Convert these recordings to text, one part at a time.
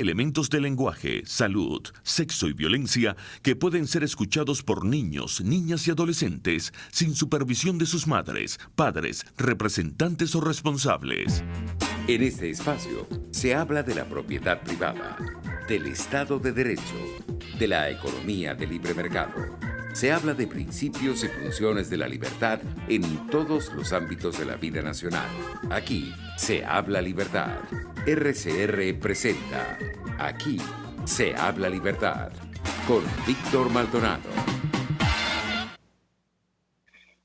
Elementos de lenguaje, salud, sexo y violencia que pueden ser escuchados por niños, niñas y adolescentes sin supervisión de sus madres, padres, representantes o responsables. En este espacio se habla de la propiedad privada, del Estado de Derecho, de la economía de libre mercado. Se habla de principios y funciones de la libertad en todos los ámbitos de la vida nacional. Aquí se habla libertad. RCR presenta Aquí se habla libertad con Víctor Maldonado.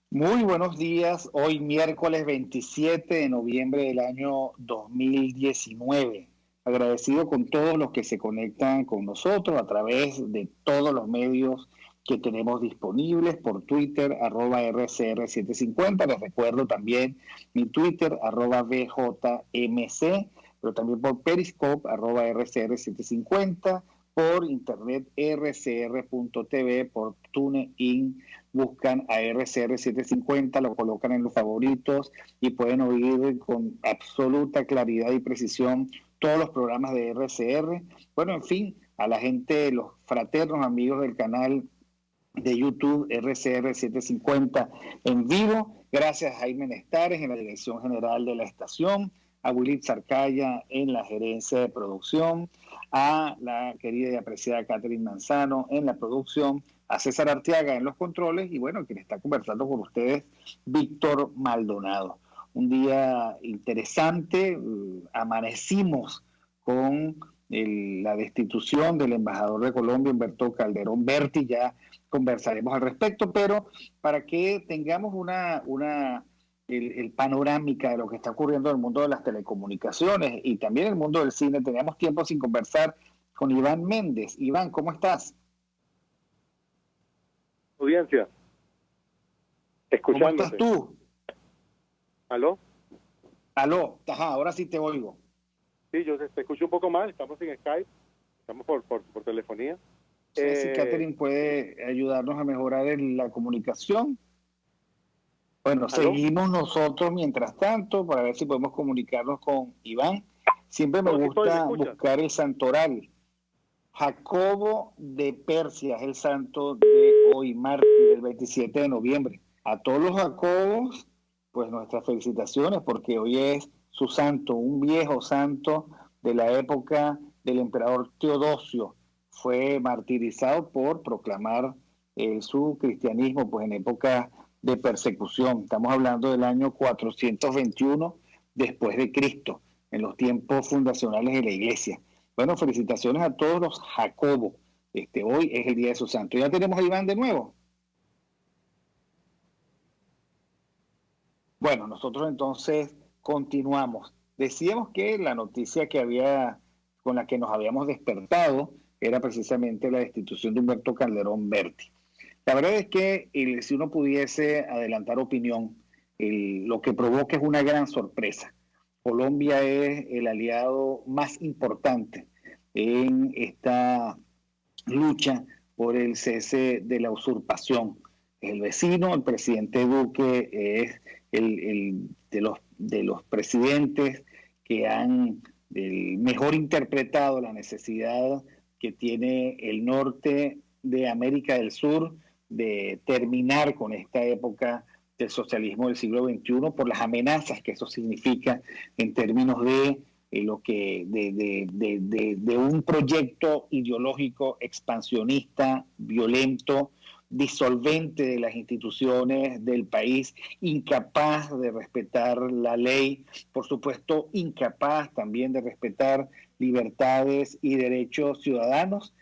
Muy buenos días, hoy miércoles 27 de noviembre del año 2019. Agradecido con todos los que se conectan con nosotros a través de todos los medios que tenemos disponibles por Twitter, @RCR750. Les recuerdo también mi Twitter, @BJMC, pero también por Periscope, @RCR750, por internet rcr.tv, por TuneIn, buscan a RCR750, lo colocan en los favoritos y pueden oír con absoluta claridad y precisión todos los programas de RCR. Bueno, en fin, a la gente, los fraternos amigos del canal de YouTube RCR750 en vivo, gracias a Jaime Nestares en la dirección general de la estación, a Willy Zarcaya en la gerencia de producción, a la querida y apreciada Catherine Manzano en la producción, a César Arteaga en los controles y bueno, quien está conversando con ustedes, Víctor Maldonado. Un día interesante, amanecimos con la destitución del embajador de Colombia, Humberto Calderón Berti, ya conversaremos al respecto, pero para que tengamos el panorámica de lo que está ocurriendo en el mundo de las telecomunicaciones y también en el mundo del cine, teníamos tiempo sin conversar con Iván Méndez. Iván, ¿cómo estás? Audiencia, escuchándote. ¿Cómo estás tú? ¿Aló? Aló, ajá, ahora sí te oigo. Sí, yo te escucho un poco mal, estamos en Skype, estamos por telefonía. No sé si Catherine puede ayudarnos a mejorar la comunicación. Bueno, ¿aló? Seguimos nosotros mientras tanto para ver si podemos comunicarnos con Iván. Siempre me gusta buscar el santoral. Jacobo de Persia es el santo de hoy, martes, del 27 de noviembre. A todos los Jacobos, pues nuestras felicitaciones, porque hoy es su santo, un viejo santo de la época del emperador Teodosio. Fue martirizado por proclamar su cristianismo, pues en época de persecución. Estamos hablando del año 421 después de Cristo, en los tiempos fundacionales de la iglesia. Bueno, felicitaciones a todos los Jacobos. Hoy es el día de su santo. ¿Ya tenemos a Iván de nuevo? Bueno, nosotros entonces continuamos. Decíamos que la noticia con la que nos habíamos despertado era precisamente la destitución de Humberto Calderón Berti. La verdad es que si uno pudiese adelantar opinión, lo que provoca es una gran sorpresa. Colombia es el aliado más importante en esta lucha por el cese de la usurpación. El vecino, el presidente Duque, es de los presidentes que han mejor interpretado la necesidad que tiene el norte de América del Sur de terminar con esta época del socialismo del siglo XXI por las amenazas que eso significa en términos de un proyecto ideológico expansionista, violento, disolvente de las instituciones del país, incapaz de respetar la ley, por supuesto incapaz también de respetar libertades y derechos ciudadanos,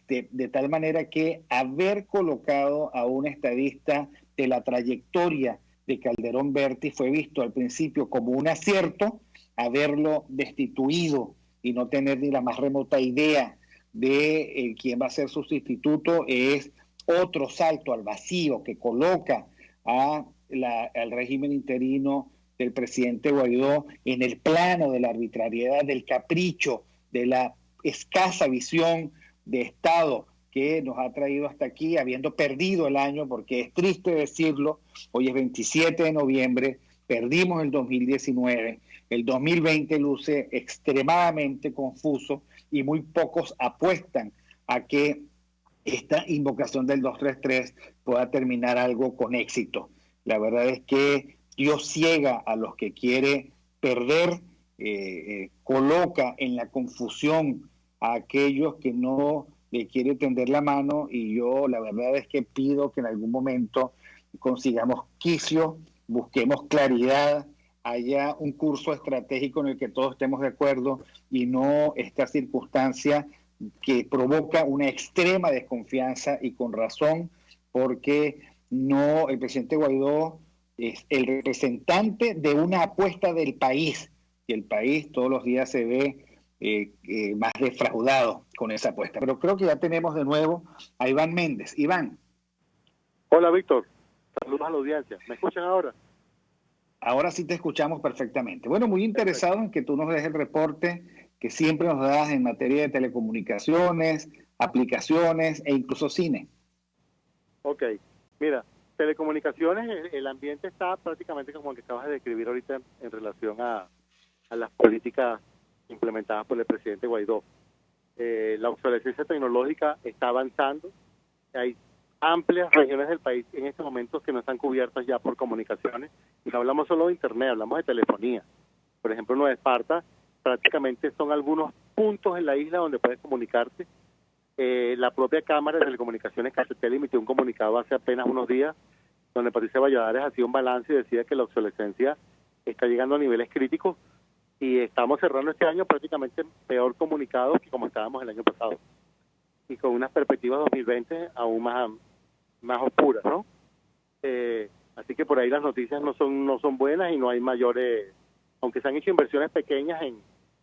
de tal manera que haber colocado a un estadista de la trayectoria de Calderón Berti fue visto al principio como un acierto. Haberlo destituido y no tener ni la más remota idea de quién va a ser su sustituto es otro salto al vacío que coloca al régimen interino del presidente Guaidó en el plano de la arbitrariedad, del capricho, de la escasa visión de Estado que nos ha traído hasta aquí, habiendo perdido el año, porque es triste decirlo, hoy es 27 de noviembre, perdimos el 2019, el 2020 luce extremadamente confuso y muy pocos apuestan a que esta invocación del 233 pueda terminar algo con éxito. La verdad es que Dios ciega a los que quiere perder, coloca en la confusión a aquellos que no le quiere tender la mano, y yo la verdad es que pido que en algún momento consigamos quicio, busquemos claridad, haya un curso estratégico en el que todos estemos de acuerdo y no esta circunstancia que provoca una extrema desconfianza, y con razón, porque no, el presidente Guaidó es el representante de una apuesta del país, y el país todos los días se ve más defraudado con esa apuesta. Pero creo que ya tenemos de nuevo a Iván Méndez. Iván. Hola, Víctor. Saludos a la audiencia. ¿Me escuchan ahora? Ahora sí te escuchamos perfectamente. Bueno, muy interesado en que tú nos des el reporte que siempre nos das en materia de telecomunicaciones, aplicaciones e incluso cine. Ok, mira, telecomunicaciones, el ambiente está prácticamente como el que acabas de describir ahorita en relación a las políticas implementadas por el presidente Guaidó. La obsolescencia tecnológica está avanzando. Hay amplias regiones del país en estos momentos que no están cubiertas ya por comunicaciones. Y no hablamos solo de internet, hablamos de telefonía. Por ejemplo, en Nueva Esparta prácticamente son algunos puntos en la isla donde puedes comunicarte. La propia Cámara de Telecomunicaciones Cacetel emitió un comunicado hace apenas unos días donde Patricia Valladares hacía un balance y decía que la obsolescencia está llegando a niveles críticos y estamos cerrando este año prácticamente peor comunicados que como estábamos el año pasado, y con unas perspectivas 2020 aún más oscuras, ¿no? Así que por ahí las noticias no son buenas y no hay mayores, aunque se han hecho inversiones pequeñas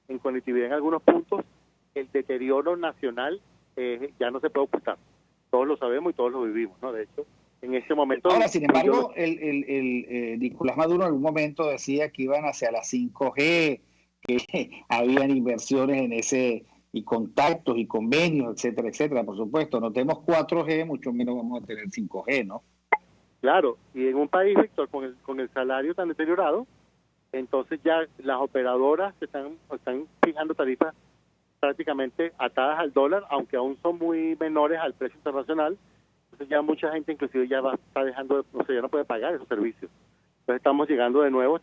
en conectividad en algunos puntos, el deterioro nacional ya no se puede ocultar. Todos lo sabemos y todos lo vivimos, ¿no? De hecho, en este momento... Ahora, sin embargo, Nicolás Maduro en algún momento decía que iban hacia la 5G, que habían inversiones en ese, y contactos y convenios, etcétera, etcétera. Por supuesto, no tenemos 4G, mucho menos vamos a tener 5G, ¿no? Claro, y en un país, Víctor, con el salario tan deteriorado, entonces ya las operadoras están fijando tarifas prácticamente atadas al dólar, aunque aún son muy menores al precio internacional. Entonces ya mucha gente inclusive está dejando, ya no puede pagar esos servicios. Entonces estamos entrando de nuevo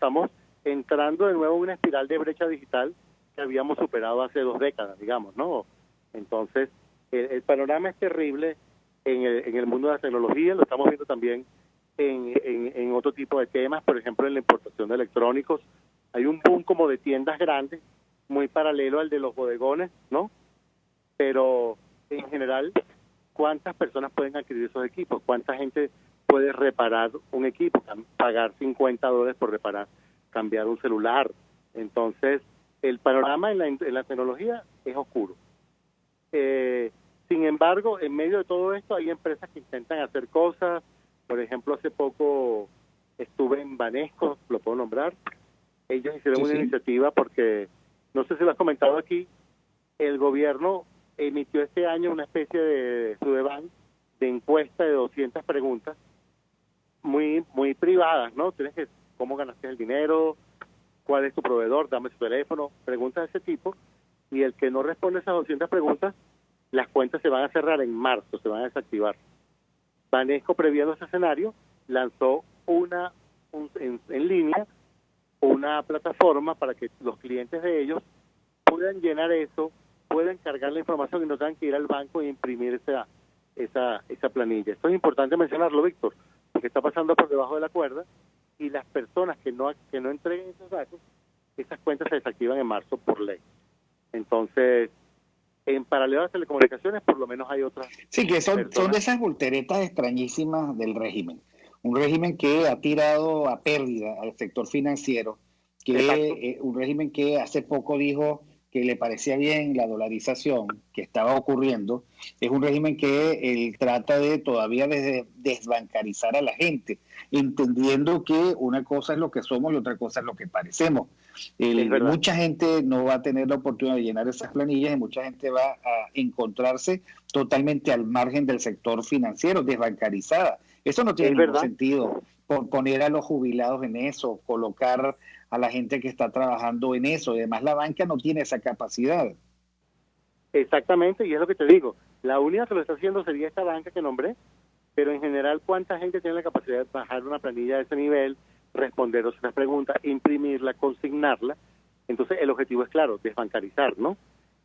en una espiral de brecha digital que habíamos superado hace 2 décadas, digamos, ¿no? Entonces el panorama es terrible en el mundo de la tecnología, lo estamos viendo también en otro tipo de temas, por ejemplo en la importación de electrónicos. Hay un boom como de tiendas grandes, muy paralelo al de los bodegones, ¿no? Pero en general, ¿cuántas personas pueden adquirir esos equipos? ¿Cuánta gente puede reparar un equipo? Pagar $50 por cambiar un celular. Entonces, el panorama en la tecnología es oscuro. Sin embargo, en medio de todo esto hay empresas que intentan hacer cosas. Por ejemplo, hace poco estuve en Banesco, lo puedo nombrar. Ellos hicieron una iniciativa porque, no sé si lo has comentado aquí, el gobierno emitió este año una especie de Sudeban de encuesta de 200 preguntas muy privadas, ¿no? Tienes que, ¿cómo ganaste el dinero? ¿Cuál es tu proveedor? Dame su teléfono. Preguntas de ese tipo. Y el que no responde esas 200 preguntas, las cuentas se van a cerrar en marzo, se van a desactivar. Banesco, previendo ese escenario, lanzó en línea una plataforma para que los clientes de ellos puedan llenar eso, puedan cargar la información y no tengan que ir al banco e imprimir esa planilla. Esto es importante mencionarlo, Víctor, porque está pasando por debajo de la cuerda y las personas que no entreguen esos datos, esas cuentas se desactivan en marzo por ley. Entonces, en paralelo a las telecomunicaciones, por lo menos hay otras. Sí, que son de esas volteretas extrañísimas del régimen. Un régimen que ha tirado a pérdida al sector financiero, un régimen que hace poco dijo que le parecía bien la dolarización que estaba ocurriendo. Es un régimen que trata de todavía desbancarizar a la gente, entendiendo que una cosa es lo que somos y otra cosa es lo que parecemos. Mucha gente no va a tener la oportunidad de llenar esas planillas y mucha gente va a encontrarse totalmente al margen del sector financiero, desbancarizada. Eso no tiene ningún sentido, poner a los jubilados en eso, colocar a la gente que está trabajando en eso. Además, la banca no tiene esa capacidad. Exactamente, y es lo que te digo. La única que lo está haciendo sería esta banca que nombré, pero en general, ¿cuánta gente tiene la capacidad de bajar una planilla de ese nivel, responder esas preguntas, imprimirla, consignarla? Entonces, el objetivo es claro, desbancarizar, ¿no?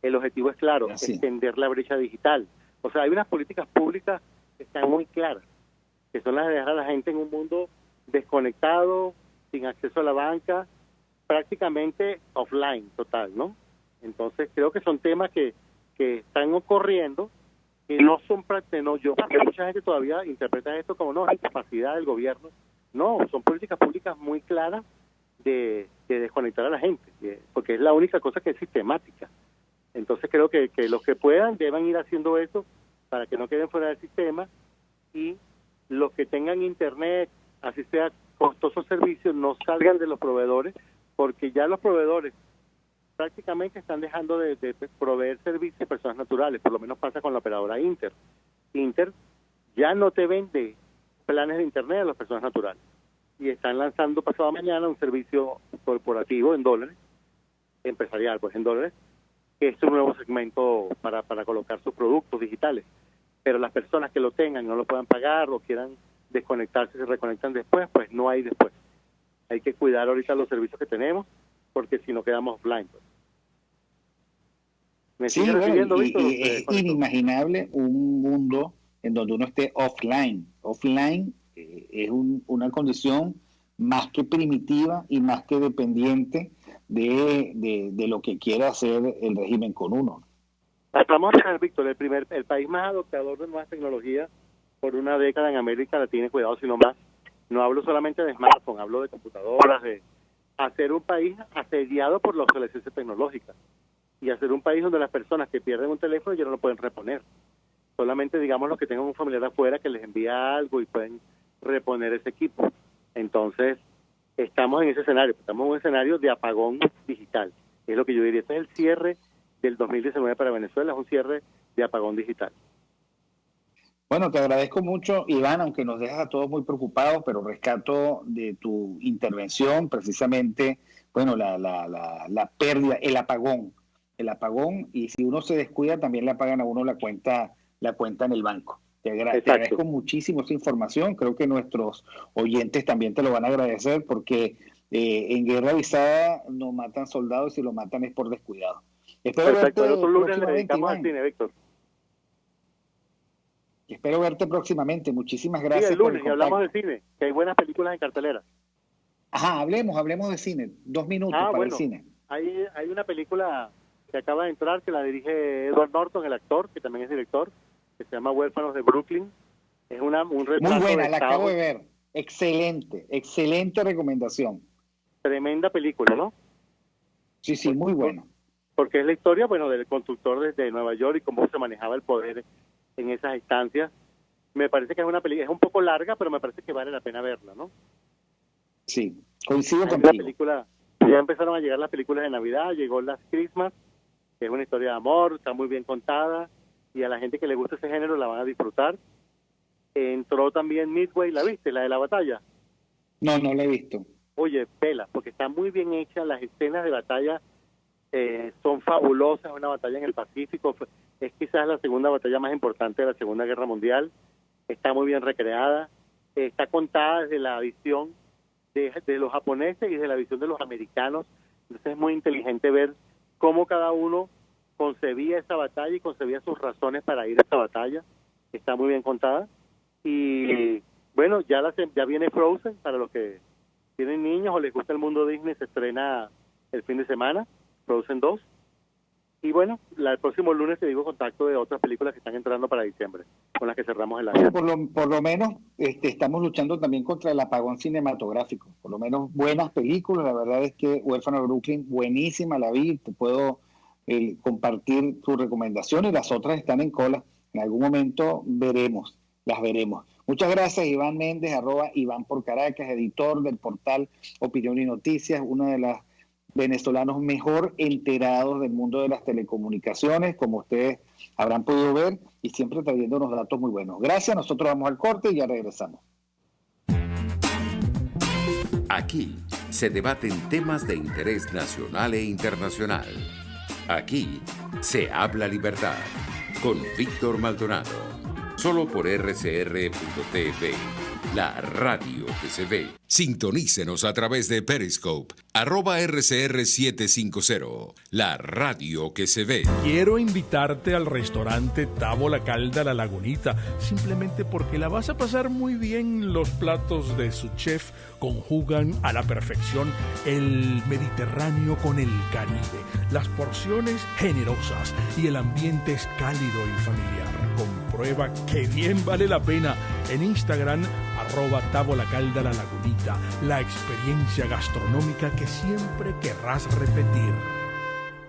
El objetivo es claro, Así. extender la brecha digital. O sea, hay unas políticas públicas que están muy claras, que son las de dejar a la gente en un mundo desconectado, sin acceso a la banca, prácticamente offline total, ¿no? Entonces, creo que son temas que están ocurriendo, que no son no yo, porque mucha gente todavía interpreta esto como no, hay capacidad del gobierno. No, son políticas públicas muy claras de desconectar a la gente, porque es la única cosa que es sistemática. Entonces creo que los que puedan deben ir haciendo eso para que no queden fuera del sistema, y los que tengan internet, así sea costosos servicios, no salgan de los proveedores, porque ya los proveedores prácticamente están dejando de proveer servicios a personas naturales. Por lo menos pasa con la operadora Inter. Inter ya no te vende planes de internet a las personas naturales, y están lanzando pasado mañana un servicio corporativo en dólares, empresarial pues en dólares, que es un nuevo segmento para colocar sus productos digitales. Pero las personas que lo tengan y no lo puedan pagar o quieran desconectarse, se reconectan después, pues no hay después. Hay que cuidar ahorita los servicios que tenemos, porque si no quedamos offline. Pues. ¿Me Sí, sigues bueno, refiriendo, Víctor? y es inimaginable un mundo en donde uno esté offline. Offline es una condición más que primitiva y más que dependiente de lo que quiera hacer el régimen con uno. Vamos a ver, Víctor, el país más adoptador de nuevas tecnologías por una década en América Latina, cuidado si no más. No hablo solamente de smartphone, hablo de computadoras, de hacer un país asediado por la obsolescencia tecnológica, y hacer un país donde las personas que pierden un teléfono ya no lo pueden reponer. Solamente, digamos, los que tengan un familiar afuera que les envía algo y pueden reponer ese equipo. Entonces, estamos en ese escenario, estamos en un escenario de apagón digital. Es lo que yo diría, este es el cierre del 2019 para Venezuela, es un cierre de apagón digital. Bueno, te agradezco mucho, Iván, aunque nos dejas a todos muy preocupados, pero rescato de tu intervención precisamente, bueno, la pérdida, el apagón, y si uno se descuida también le apagan a uno la cuenta en el banco. Te agradezco muchísimo esa información, creo que nuestros oyentes también te lo van a agradecer, porque en guerra avisada no matan soldados, y si lo matan es por descuidado. Espero Perfecto, el otro lunes le próximamente, dedicamos Iván. al cine, Víctor. Espero verte próximamente. Muchísimas gracias. Sí, el lunes, y hablamos de cine, que hay buenas películas en cartelera. Ajá, hablemos de cine. 2 minutos para el cine. Hay una película que acaba de entrar, que la dirige Edward Norton, el actor, que también es director, que se llama Huérfanos de Brooklyn. Es un retrato muy buena, la Estado. acabo de ver. Excelente recomendación. Tremenda película, ¿no? Sí, muy bueno. Porque es la historia, bueno, del constructor desde Nueva York y cómo se manejaba el poder en esas instancias. Me parece que es una película, es un poco larga, pero me parece que vale la pena verla, ¿no? Sí, coincido Hay contigo. una película, ya empezaron a llegar las películas de Navidad, llegó Last Christmas, que es una historia de amor, está muy bien contada, y a la gente que le gusta ese género la van a disfrutar. Entró también Midway, ¿la viste? La de la batalla. No la he visto. Oye, vela, porque está muy bien hecha, las escenas de batalla son fabulosas, una batalla en el Pacífico, es quizás la segunda batalla más importante de la Segunda Guerra Mundial, está muy bien recreada, está contada desde la visión de los japoneses y desde la visión de los americanos. Entonces es muy inteligente ver cómo cada uno concebía esa batalla y concebía sus razones para ir a esa batalla. Está muy bien contada. Y bueno, ya viene Frozen, para los que tienen niños o les gusta el mundo Disney, se estrena el fin de semana, Frozen 2. Y bueno, el próximo lunes te digo contacto de otras películas que están entrando para diciembre, con las que cerramos el año. Por lo menos estamos luchando también contra el apagón cinematográfico. Por lo menos buenas películas. La verdad es que Huérfano de Brooklyn, buenísima, la vi. Te puedo compartir tu recomendación, y las otras están en cola. En algún momento las veremos. Muchas gracias, Iván Méndez, @Iván por Caracas, editor del portal Opinión y Noticias, uno de los venezolanos mejor enterados del mundo de las telecomunicaciones, como ustedes habrán podido ver, y siempre trayendo unos datos muy buenos. Gracias, nosotros vamos al corte y ya regresamos. Aquí se debaten temas de interés nacional e internacional. Aquí se habla libertad con Víctor Maldonado. Solo por RCR.tv, la radio que se ve. Sintonícenos a través de Periscope, @RCR750, la radio que se ve. Quiero invitarte al restaurante Távola Calda La Lagunita, simplemente porque la vas a pasar muy bien. Los platos de su chef conjugan a la perfección el Mediterráneo con el Caribe, las porciones generosas y el ambiente es cálido y familiar. Comprueba que bien vale la pena en Instagram, @Távola Calda La Lagunita, la experiencia gastronómica que siempre querrás repetir.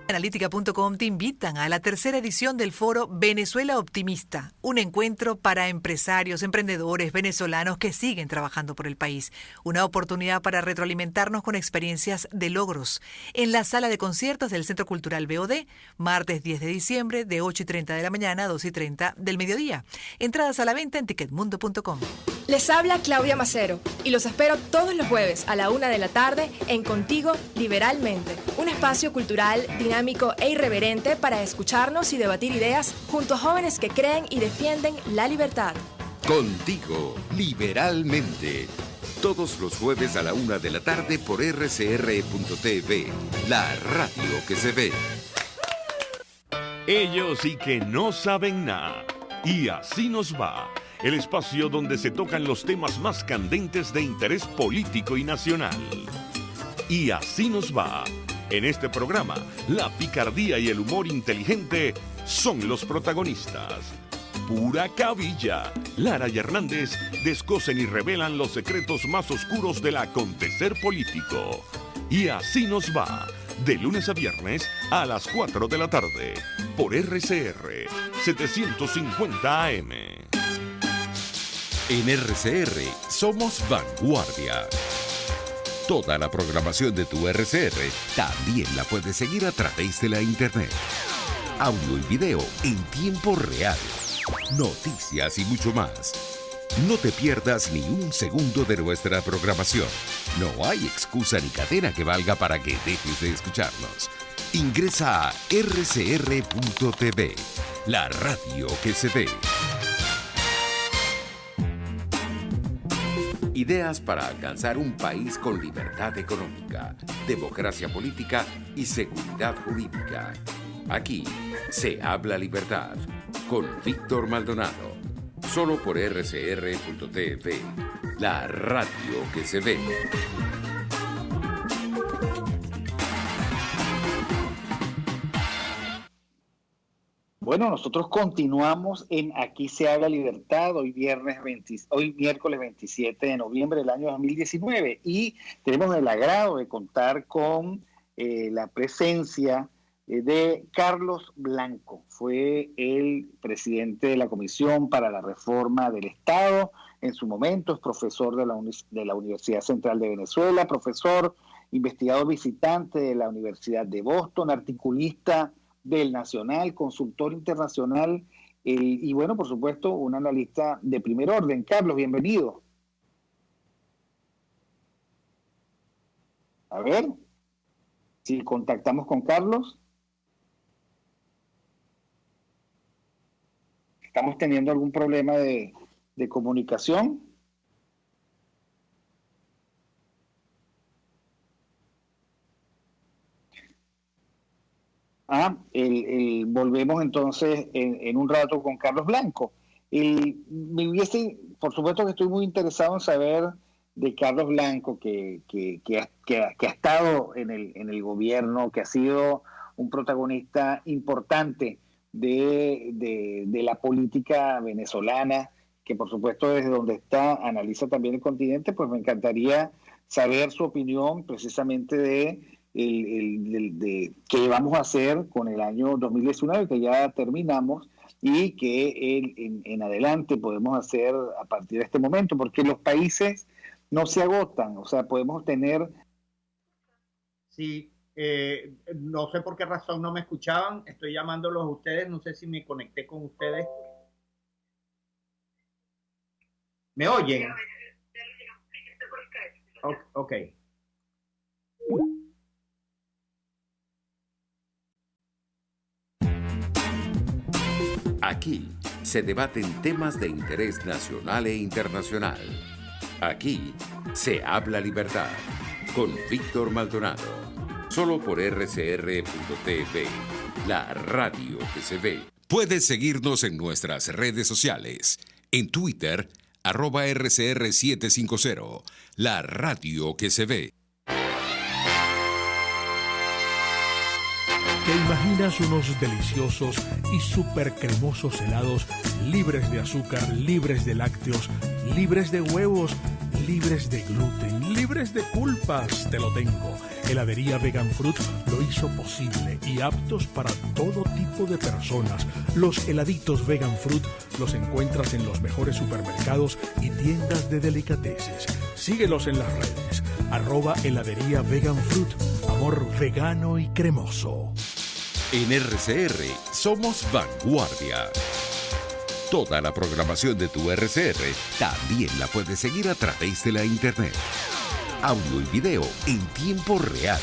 Analítica.com te invitan a la tercera edición del foro Venezuela Optimista, un encuentro para empresarios, emprendedores venezolanos que siguen trabajando por el país. Una oportunidad para retroalimentarnos con experiencias de logros. En la sala de conciertos del Centro Cultural BOD, martes 10 de diciembre, de 8:30 de la mañana a 2:30 del mediodía. Entradas a la venta en ticketmundo.com. Les habla Claudia Macero y los espero todos los jueves a la 1 de la tarde en Contigo Liberalmente, un espacio cultural dinámico e irreverente para escucharnos y debatir ideas junto a jóvenes que creen y defienden la libertad. Contigo Liberalmente. Todos los jueves a la 1 de la tarde por RCR.tv, la radio que se ve. Ellos sí que no saben nada. Y así nos va. El espacio donde se tocan los temas más candentes de interés político y nacional. Y así nos va. En este programa, la picardía y el humor inteligente son los protagonistas. Pura cabilla. Lara y Hernández descosen y revelan los secretos más oscuros del acontecer político. Y así nos va. De lunes a viernes a las 4 de la tarde. Por RCR 750 AM. En RCR somos vanguardia. Toda la programación de tu RCR también la puedes seguir a través de la internet. Audio y video en tiempo real. Noticias y mucho más. No te pierdas ni un segundo de nuestra programación. No hay excusa ni cadena que valga para que dejes de escucharnos. Ingresa a rcr.tv, la radio que se ve. Ideas para alcanzar un país con libertad económica, democracia política y seguridad jurídica. Aquí se habla libertad con Víctor Maldonado. Solo por rcr.tv, la radio que se ve. Bueno, nosotros continuamos en Aquí se habla libertad, hoy miércoles 27 de noviembre del año 2019 y tenemos el agrado de contar con la presencia de Carlos Blanco. Fue el presidente de la Comisión para la Reforma del Estado, en su momento es profesor de la Universidad Central de Venezuela, profesor, investigador visitante de la Universidad de Boston, articulista del Nacional, consultor internacional y bueno, por supuesto, un analista de primer orden. Carlos, bienvenido. A ver, si contactamos con Carlos. ¿Estamos teniendo algún problema de comunicación? Volvemos entonces en un rato con Carlos Blanco. Por supuesto que estoy muy interesado en saber de Carlos Blanco, que ha estado en el gobierno, que ha sido un protagonista importante de la política venezolana, que por supuesto desde donde está analiza también el continente. Pues me encantaría saber su opinión precisamente de qué vamos a hacer con el año 2019, que ya terminamos, y que en adelante podemos hacer a partir de este momento, porque los países no se agotan, o sea, podemos tener... Sí, no sé por qué razón no me escuchaban, estoy llamándolos a ustedes, no sé si me conecté con ustedes. ¿Me oyen? Ok. Aquí se debaten temas de interés nacional e internacional. Aquí se habla libertad con Víctor Maldonado. Solo por RCR.tv, la radio que se ve. Puedes seguirnos en nuestras redes sociales. En Twitter, @RCR750, la radio que se ve. ¿Te imaginas unos deliciosos y súper cremosos helados libres de azúcar, libres de lácteos, libres de huevos, libres de gluten, libres de culpas? Te lo tengo. Heladería Vegan Fruit lo hizo posible y aptos para todo tipo de personas. Los heladitos Vegan Fruit los encuentras en los mejores supermercados y tiendas de delicateces. Síguelos en las redes. @heladería Vegan Fruit. Amor vegano y cremoso. En RCR somos vanguardia. Toda la programación de tu RCR también la puedes seguir a través de la internet. Audio y video en tiempo real.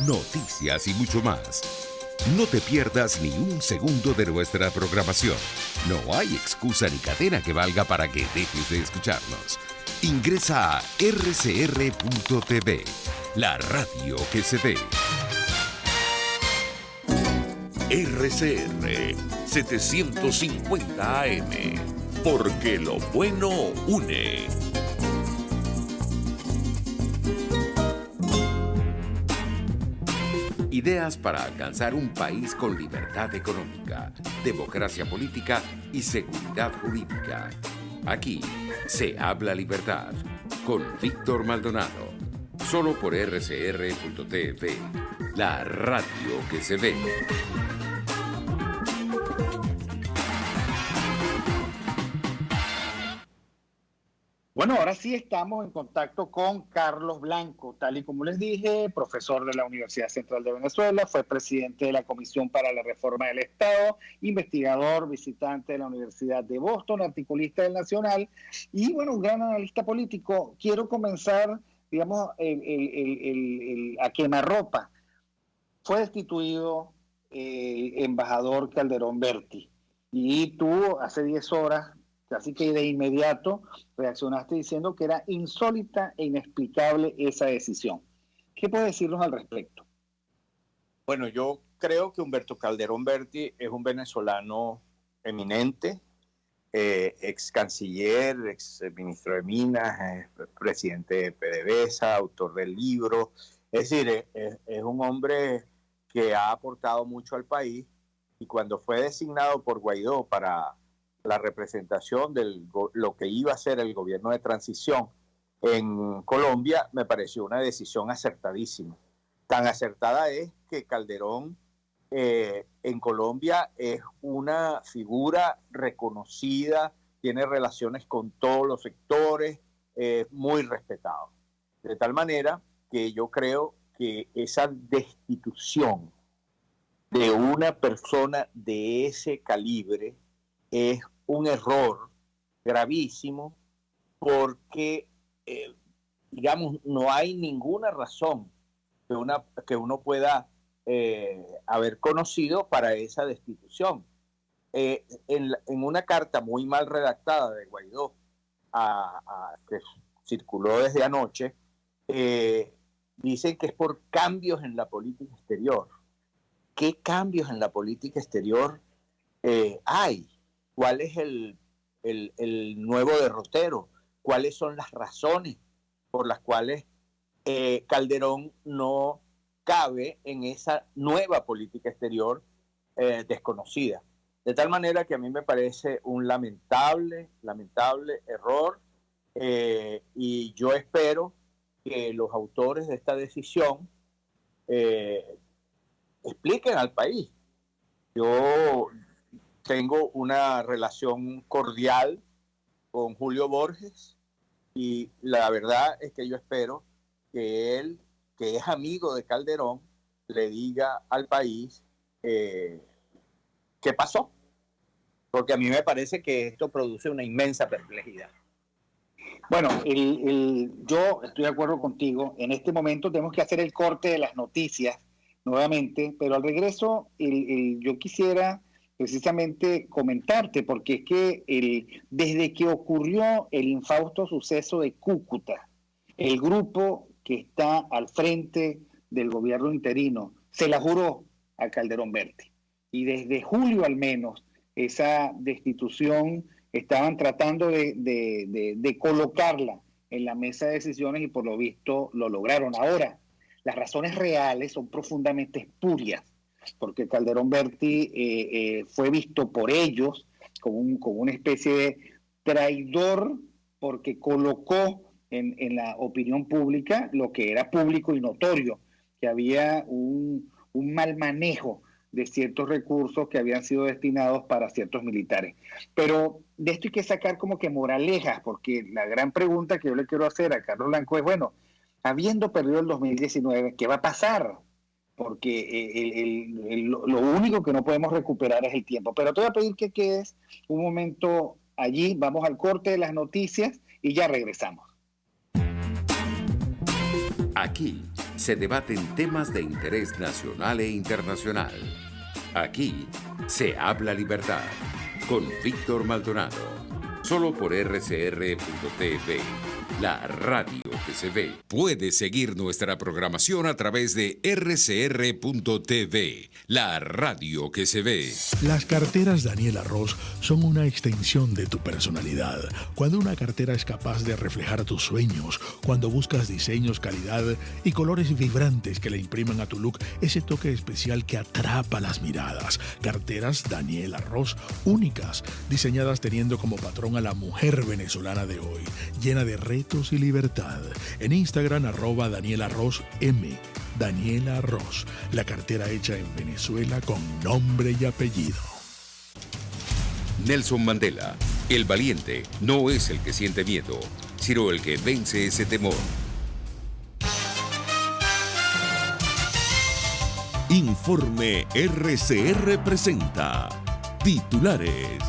Noticias y mucho más. No te pierdas ni un segundo de nuestra programación. No hay excusa ni cadena que valga para que dejes de escucharnos. Ingresa a rcr.tv, la radio que se ve. RCR 750 AM, porque lo bueno une. Ideas para alcanzar un país con libertad económica, democracia política y seguridad jurídica. Aquí se habla libertad con Víctor Maldonado. Solo por RCR.tv, la radio que se ve. Bueno, ahora sí estamos en contacto con Carlos Blanco, tal y como les dije, profesor de la Universidad Central de Venezuela, fue presidente de la Comisión para la Reforma del Estado, investigador, visitante de la Universidad de Boston, articulista del Nacional y, bueno, un gran analista político. Quiero comenzar, digamos, a quemarropa. Fue destituido el embajador Calderón Berti y tú hace 10 horas, así que de inmediato reaccionaste diciendo que era insólita e inexplicable esa decisión. ¿Qué puedes decirnos al respecto? Bueno, yo creo que Humberto Calderón Berti es un venezolano eminente, ex canciller, ex ministro de Minas, presidente de PDVSA, autor del libro. Es decir, es un hombre que ha aportado mucho al país y cuando fue designado por Guaidó para la representación de lo que iba a ser el gobierno de transición en Colombia, me pareció una decisión acertadísima. Tan acertada es que Calderón en Colombia es una figura reconocida, tiene relaciones con todos los sectores, muy respetado. De tal manera que yo creo que esa destitución de una persona de ese calibre es un error gravísimo porque, digamos, no hay ninguna razón que uno pueda haber conocido para esa destitución. En una carta muy mal redactada de Guaidó que circuló desde anoche, dicen que es por cambios en la política exterior. ¿Qué cambios en la política exterior hay? ¿Cuál es el nuevo derrotero? ¿Cuáles son las razones por las cuales Calderón no cabe en esa nueva política exterior desconocida? De tal manera que a mí me parece un lamentable error y yo espero que los autores de esta decisión expliquen al país. Yo tengo una relación cordial con Julio Borges y la verdad es que yo espero que él, que es amigo de Calderón, le diga al país qué pasó. Porque a mí me parece que esto produce una inmensa perplejidad. Bueno, yo estoy de acuerdo contigo. En este momento tenemos que hacer el corte de las noticias nuevamente, pero al regreso yo quisiera precisamente comentarte, porque es que desde que ocurrió el infausto suceso de Cúcuta, el grupo que está al frente del gobierno interino se la juró a Calderón Berti. Y desde julio al menos, esa destitución estaban tratando de colocarla en la mesa de decisiones y por lo visto lo lograron. Ahora, las razones reales son profundamente espurias, porque Calderón Berti fue visto por ellos como una especie de traidor, porque colocó en la opinión pública lo que era público y notorio, que había un mal manejo de ciertos recursos que habían sido destinados para ciertos militares. Pero de esto hay que sacar como que moralejas, porque la gran pregunta que yo le quiero hacer a Carlos Blanco es, bueno, habiendo perdido el 2019, ¿qué va a pasar? Porque lo único que no podemos recuperar es el tiempo. Pero te voy a pedir que quedes un momento allí, vamos al corte de las noticias y ya regresamos. Aquí se debaten temas de interés nacional e internacional. Aquí se habla libertad con Víctor Maldonado. Solo por RCR.tv, la radio que se ve. Puedes seguir nuestra programación a través de RCR.tv, la radio que se ve. Las carteras Daniela Ross son una extensión de tu personalidad. Cuando una cartera es capaz de reflejar tus sueños, cuando buscas diseños, calidad y colores vibrantes que le impriman a tu look ese toque especial que atrapa las miradas. Carteras Daniela Ross, únicas, diseñadas teniendo como patrón a la mujer venezolana de hoy, llena de retos y libertad. En Instagram, @Daniela Ross M. Daniela Ross, la cartera hecha en Venezuela con nombre y apellido. Nelson Mandela, el valiente no es el que siente miedo, sino el que vence ese temor. Informe RCR presenta titulares.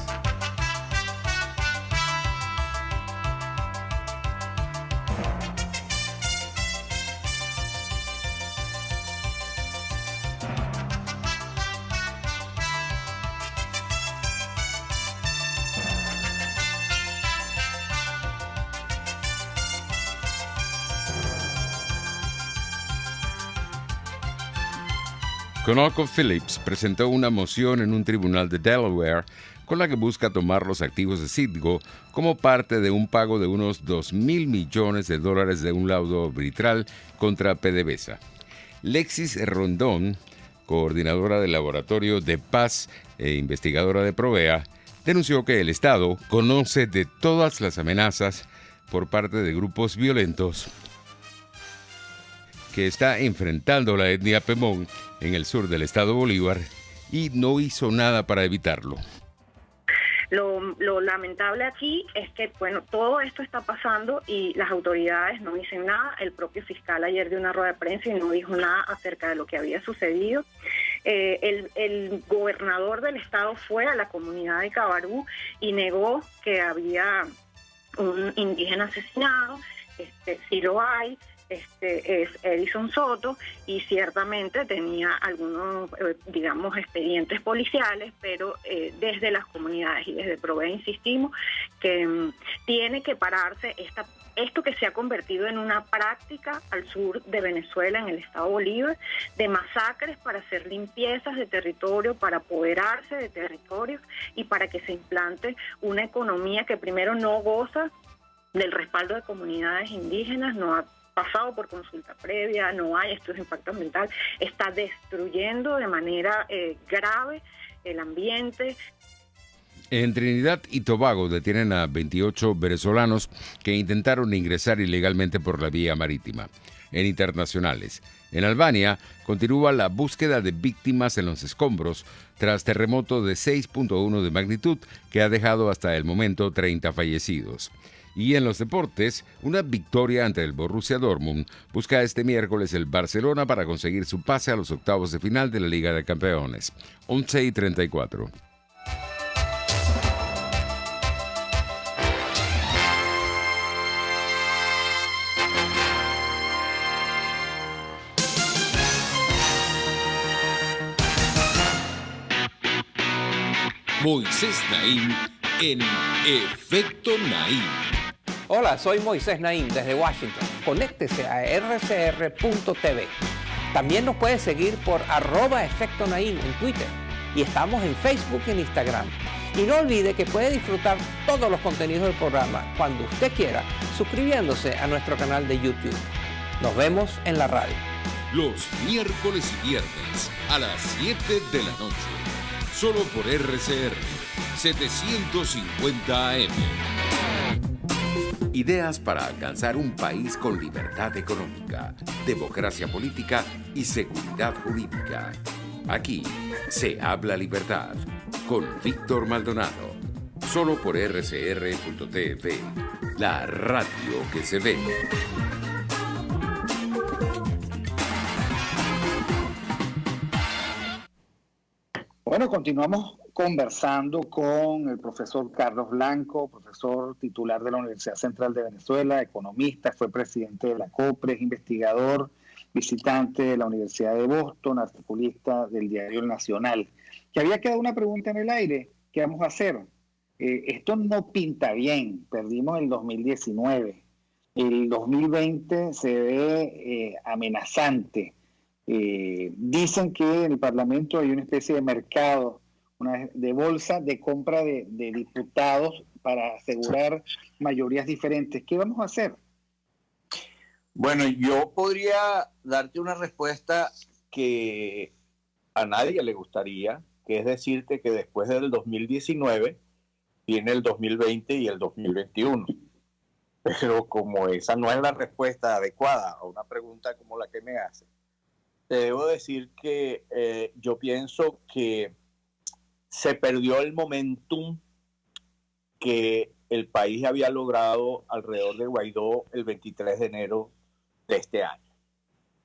ConocoPhillips presentó una moción en un tribunal de Delaware con la que busca tomar los activos de Citgo como parte de un pago de unos $2.000 millones de un laudo arbitral contra PDVSA. Lexis Rondón, coordinadora del Laboratorio de Paz e investigadora de Provea, denunció que el Estado conoce de todas las amenazas por parte de grupos violentos que está enfrentando la etnia Pemón en el sur del estado Bolívar y no hizo nada para evitarlo. Lo lamentable aquí es que, bueno, todo esto está pasando y las autoridades no dicen nada. El propio fiscal ayer dio una rueda de prensa y no dijo nada acerca de lo que había sucedido. El gobernador del estado fue a la comunidad de Cabarú y negó que había un indígena asesinado. Sí lo hay. Es Edison Soto y ciertamente tenía algunos, expedientes policiales, pero desde las comunidades y desde Provea insistimos que tiene que pararse esto que se ha convertido en una práctica al sur de Venezuela, en el estado Bolívar, de masacres para hacer limpiezas de territorio, para apoderarse de territorios y para que se implante una economía que primero no goza del respaldo de comunidades indígenas, no ha pasado por consulta previa, no hay estudios de impacto ambiental, está destruyendo de manera grave el ambiente. En Trinidad y Tobago detienen a 28 venezolanos que intentaron ingresar ilegalmente por la vía marítima. En internacionales, en Albania continúa la búsqueda de víctimas en los escombros tras terremoto de 6.1 de magnitud que ha dejado hasta el momento 30 fallecidos. Y en los deportes, una victoria ante el Borussia Dortmund busca este miércoles el Barcelona para conseguir su pase a los octavos de final de la Liga de Campeones. 11:34. Moisés Naim en Efecto Naim. Hola, soy Moisés Naim desde Washington. Conéctese a rcr.tv. También nos puede seguir por @Efecto Naim en Twitter. Y estamos en Facebook y en Instagram. Y no olvide que puede disfrutar todos los contenidos del programa cuando usted quiera, suscribiéndose a nuestro canal de YouTube. Nos vemos en la radio. Los miércoles y viernes a las 7 de la noche. Solo por RCR 750 AM. Ideas para alcanzar un país con libertad económica, democracia política y seguridad jurídica. Aquí se habla libertad con Víctor Maldonado. Solo por rcr.tv, la radio que se ve. Bueno, continuamos conversando con el profesor Carlos Blanco, profesor titular de la Universidad Central de Venezuela, economista, fue presidente de la COPRES, investigador, visitante de la Universidad de Boston, articulista del diario El Nacional. Que había quedado una pregunta en el aire, ¿qué vamos a hacer? Esto no pinta bien, perdimos el 2019, el 2020 se ve amenazante. Dicen que en el Parlamento hay una especie de mercado, de bolsa de compra de diputados para asegurar mayorías diferentes. ¿Qué vamos a hacer? Bueno, yo podría darte una respuesta que a nadie le gustaría, que es decirte que después del 2019 viene el 2020 y el 2021. Pero como esa no es la respuesta adecuada a una pregunta como la que me hace, te debo decir que yo pienso que se perdió el momentum que el país había logrado alrededor de Guaidó el 23 de enero de este año.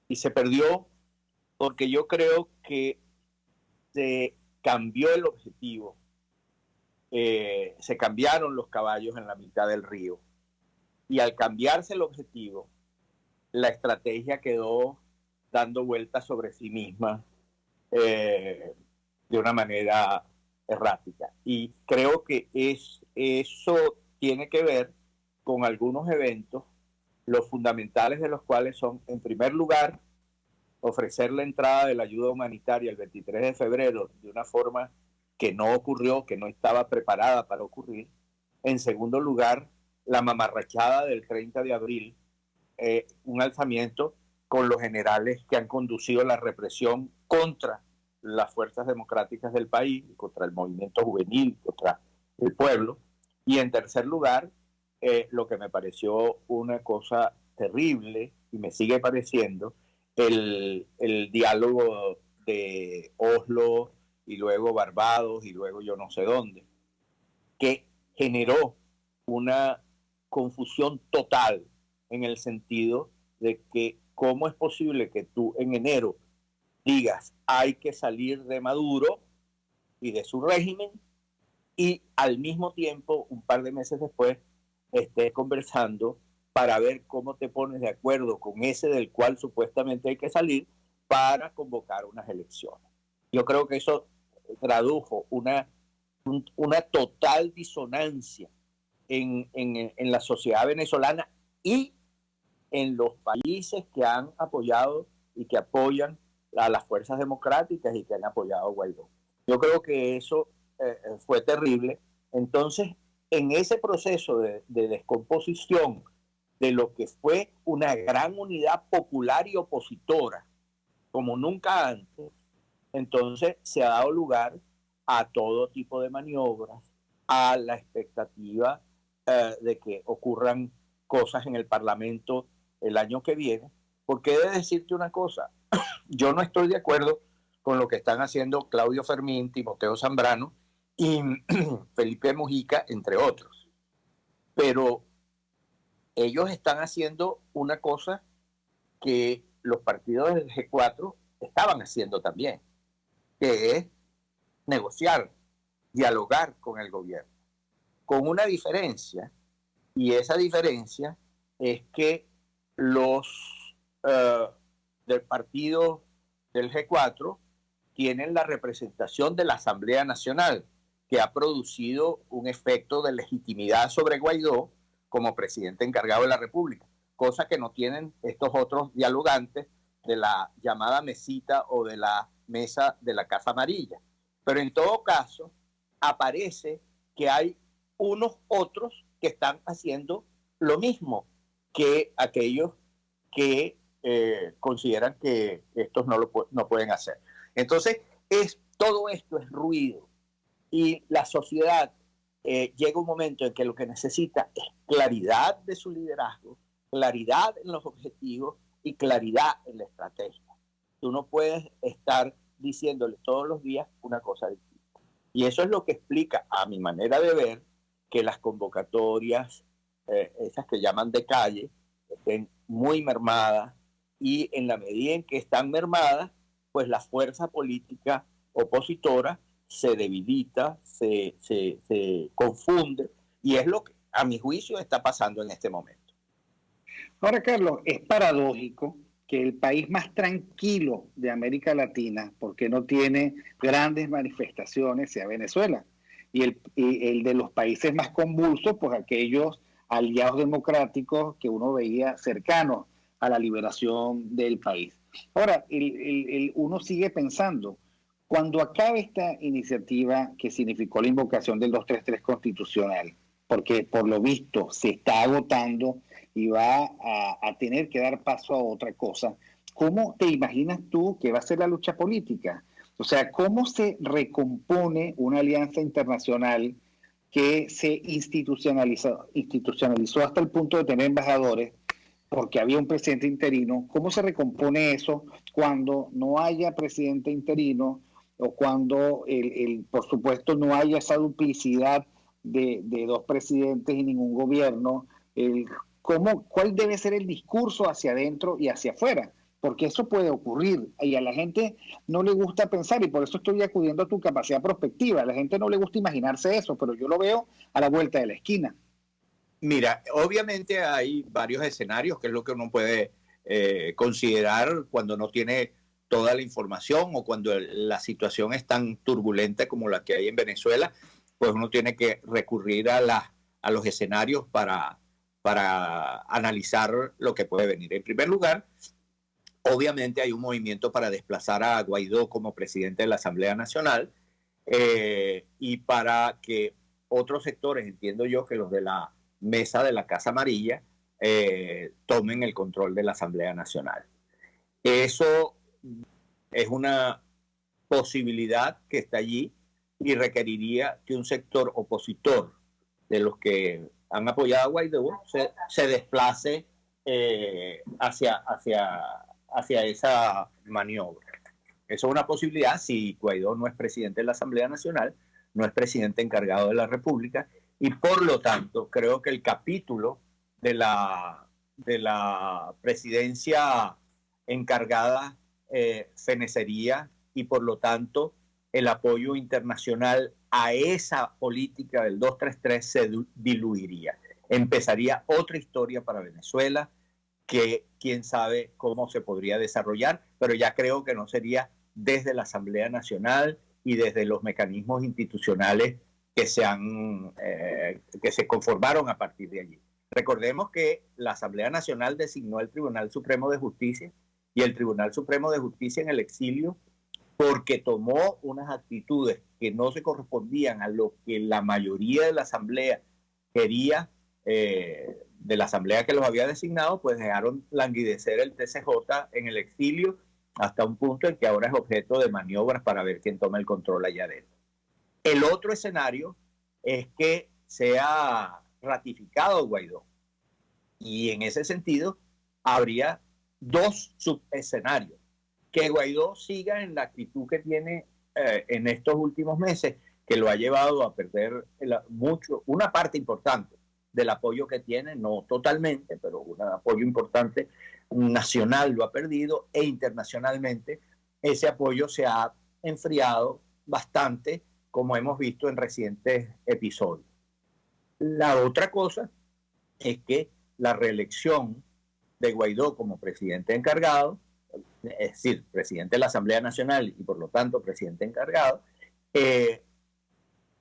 Y se perdió porque yo creo que se cambió el objetivo, se cambiaron los caballos en la mitad del río. Y al cambiarse el objetivo, la estrategia quedó dando vueltas sobre sí misma de una manera errática. Y creo que eso tiene que ver con algunos eventos, los fundamentales de los cuales son, en primer lugar, ofrecer la entrada de la ayuda humanitaria el 23 de febrero de una forma que no ocurrió, que no estaba preparada para ocurrir. En segundo lugar, la mamarrachada del 30 de abril, un alzamiento con los generales que han conducido la represión contra las fuerzas democráticas del país, contra el movimiento juvenil, contra el pueblo. Y en tercer lugar, lo que me pareció una cosa terrible, y me sigue pareciendo, el diálogo de Oslo, y luego Barbados, y luego yo no sé dónde, que generó una confusión total en el sentido de que cómo es posible que tú en enero digas hay que salir de Maduro y de su régimen y al mismo tiempo, un par de meses después, estés conversando para ver cómo te pones de acuerdo con ese del cual supuestamente hay que salir para convocar unas elecciones. Yo creo que eso tradujo una total disonancia en la sociedad venezolana y en los países que han apoyado y que apoyan a las fuerzas democráticas y que han apoyado a Guaidó. Yo creo que eso fue terrible. Entonces, en ese proceso de descomposición de lo que fue una gran unidad popular y opositora, como nunca antes, entonces se ha dado lugar a todo tipo de maniobras, a la expectativa de que ocurran cosas en el Parlamento el año que viene, porque he de decirte una cosa, yo no estoy de acuerdo con lo que están haciendo Claudio Fermín, Timoteo Zambrano y Felipe Mujica, entre otros. Pero ellos están haciendo una cosa que los partidos del G4 estaban haciendo también, que es negociar, dialogar con el gobierno, con una diferencia, y esa diferencia es que los del partido del G4 tienen la representación de la Asamblea Nacional, que ha producido un efecto de legitimidad sobre Guaidó como presidente encargado de la República, cosa que no tienen estos otros dialogantes de la llamada mesita o de la mesa de la Casa Amarilla. Pero en todo caso, aparece que hay unos otros que están haciendo lo mismo que aquellos que consideran que estos no pueden hacer. Entonces, todo esto es ruido y la sociedad llega un momento en que lo que necesita es claridad de su liderazgo, claridad en los objetivos y claridad en la estrategia. Tú no puedes estar diciéndole todos los días una cosa distinta. Y eso es lo que explica, a mi manera de ver, que las convocatorias, esas que llaman de calle, estén muy mermadas, y en la medida en que están mermadas, pues la fuerza política opositora se debilita, se confunde, y es lo que a mi juicio está pasando en este momento. Ahora, Carlos, es paradójico que el país más tranquilo de América Latina, porque no tiene grandes manifestaciones, sea Venezuela, y el de los países más convulsos, pues aquellos aliados democráticos que uno veía cercanos a la liberación del país. Ahora, uno sigue pensando, cuando acabe esta iniciativa que significó la invocación del 233 constitucional, porque por lo visto se está agotando y va a tener que dar paso a otra cosa, ¿cómo te imaginas tú que va a ser la lucha política? O sea, ¿cómo se recompone una alianza internacional que se institucionalizó hasta el punto de tener embajadores, porque había un presidente interino? ¿Cómo se recompone eso cuando no haya presidente interino o cuando, por supuesto, no haya esa duplicidad de dos presidentes y ningún gobierno? ¿Cuál debe ser el discurso hacia adentro y hacia afuera? Porque eso puede ocurrir y a la gente no le gusta pensar, y por eso estoy acudiendo a tu capacidad prospectiva. A la gente no le gusta imaginarse eso, pero yo lo veo a la vuelta de la esquina. Mira, obviamente hay varios escenarios, que es lo que uno puede considerar cuando no tiene toda la información o cuando la situación es tan turbulenta como la que hay en Venezuela, pues uno tiene que recurrir a los escenarios para analizar lo que puede venir. En primer lugar, obviamente hay un movimiento para desplazar a Guaidó como presidente de la Asamblea Nacional y para que otros sectores, entiendo yo que los de la mesa de la Casa Amarilla, tomen el control de la Asamblea Nacional. Eso es una posibilidad que está allí y requeriría que un sector opositor de los que han apoyado a Guaidó se desplace hacia esa maniobra. Eso es una posibilidad si Guaidó no es presidente de la Asamblea Nacional, no es presidente encargado de la República, y por lo tanto creo que el capítulo de la presidencia encargada fenecería, y por lo tanto el apoyo internacional a esa política del 233 se diluiría. Empezaría otra historia para Venezuela que quién sabe cómo se podría desarrollar, pero ya creo que no sería desde la Asamblea Nacional y desde los mecanismos institucionales que se conformaron a partir de allí. Recordemos que la Asamblea Nacional designó el Tribunal Supremo de Justicia, y el Tribunal Supremo de Justicia en el exilio, porque tomó unas actitudes que no se correspondían a lo que la mayoría de la Asamblea quería, de la Asamblea que los había designado, pues dejaron languidecer el TCJ en el exilio hasta un punto en que ahora es objeto de maniobras para ver quién toma el control allá adentro. El otro escenario es que sea ratificado Guaidó, y en ese sentido habría dos subescenarios: que Guaidó siga en la actitud que tiene en estos últimos meses, que lo ha llevado a perder una parte importante del apoyo que tiene, no totalmente, pero un apoyo importante nacional lo ha perdido, e internacionalmente ese apoyo se ha enfriado bastante, como hemos visto en recientes episodios. La otra cosa es que la reelección de Guaidó como presidente encargado, es decir, presidente de la Asamblea Nacional y por lo tanto presidente encargado,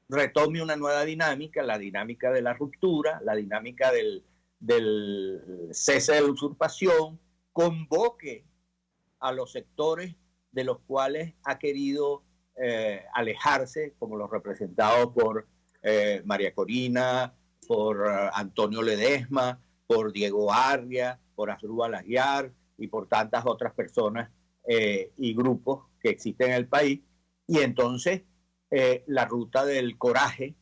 retome una nueva dinámica, la dinámica de la ruptura, la dinámica del cese de la usurpación, convoque a los sectores de los cuales ha querido alejarse, como los representados por María Corina, por Antonio Ledesma, por Diego Arria, por Asdrúbal Aguiar y por tantas otras personas y grupos que existen en el país. Y entonces la ruta del coraje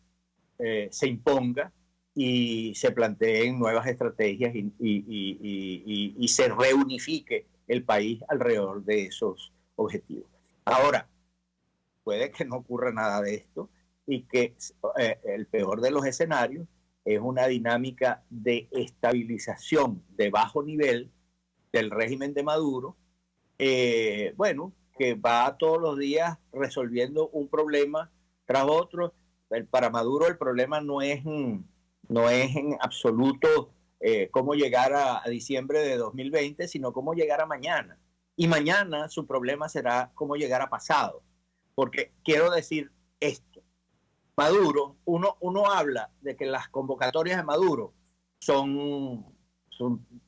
se imponga y se planteen nuevas estrategias y se reunifique el país alrededor de esos objetivos. Ahora, puede que no ocurra nada de esto y que el peor de los escenarios es una dinámica de estabilización de bajo nivel del régimen de Maduro, que va todos los días resolviendo un problema tras otro. Para Maduro el problema no es en absoluto cómo llegar a diciembre de 2020, sino cómo llegar a mañana. Y mañana su problema será cómo llegar a pasado. Porque quiero decir esto. Maduro, uno habla de que las convocatorias de Maduro son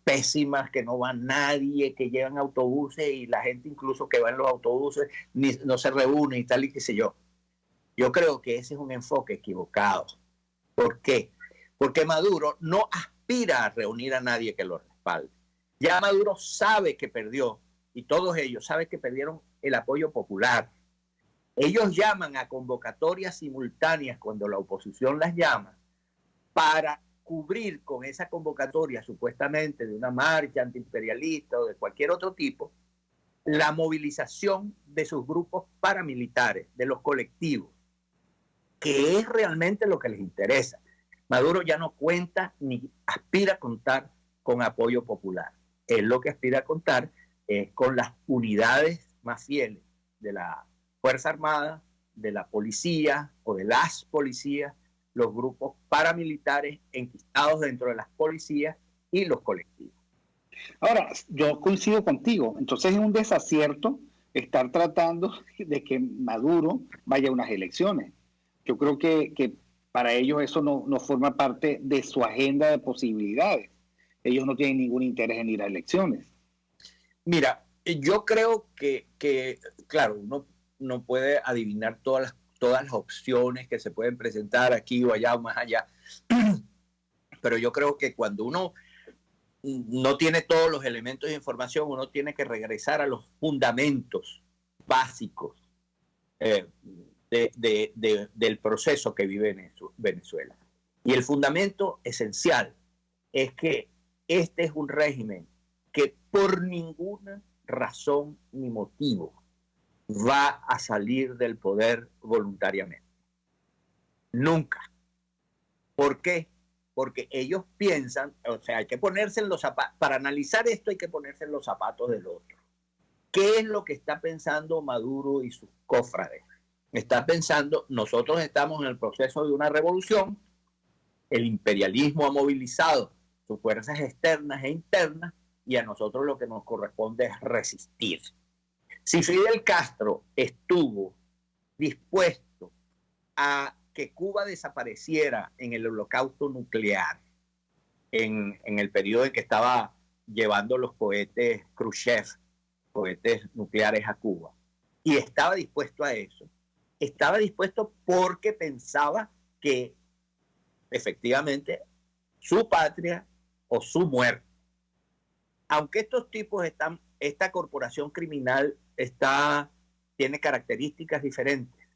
pésimas, que no va nadie, que llevan autobuses y la gente incluso que va en los autobuses no se reúne y tal y qué sé yo. Yo creo que ese es un enfoque equivocado. ¿Por qué? Porque Maduro no aspira a reunir a nadie que lo respalde. Ya Maduro sabe que perdió, y todos ellos saben que perdieron el apoyo popular. Ellos llaman a convocatorias simultáneas cuando la oposición las llama para cubrir con esa convocatoria supuestamente de una marcha antiimperialista o de cualquier otro tipo la movilización de sus grupos paramilitares, de los colectivos, que es realmente lo que les interesa. Maduro ya no cuenta ni aspira a contar con apoyo popular. Él lo que aspira a contar es con las unidades más fieles de la Fuerza Armada, de la policía o de las policías, los grupos paramilitares enquistados dentro de las policías y los colectivos. Ahora, yo coincido contigo. Entonces es un desacierto estar tratando de que Maduro vaya a unas elecciones. Yo creo que para ellos eso no forma parte de su agenda de posibilidades. Ellos no tienen ningún interés en ir a elecciones. Mira, yo creo que claro, uno no puede adivinar todas las opciones que se pueden presentar aquí o allá o más allá, pero yo creo que cuando uno no tiene todos los elementos de información, uno tiene que regresar a los fundamentos básicos del proceso que vive Venezuela. Y el fundamento esencial es que este es un régimen que por ninguna razón ni motivo va a salir del poder voluntariamente. Nunca. ¿Por qué? Porque ellos piensan, o sea, hay que ponerse en los zapatos, para analizar esto hay que ponerse en los zapatos del otro. ¿Qué es lo que está pensando Maduro y sus cofrades? Está pensando, nosotros estamos en el proceso de una revolución, el imperialismo ha movilizado sus fuerzas externas e internas y a nosotros lo que nos corresponde es resistir. Si Fidel Castro estuvo dispuesto a que Cuba desapareciera en el holocausto nuclear, en el periodo en que estaba llevando los cohetes Khrushchev, cohetes nucleares a Cuba, y estaba dispuesto a eso, estaba dispuesto porque pensaba que efectivamente su patria o su muerte. Aunque estos tipos esta corporación criminal tiene características diferentes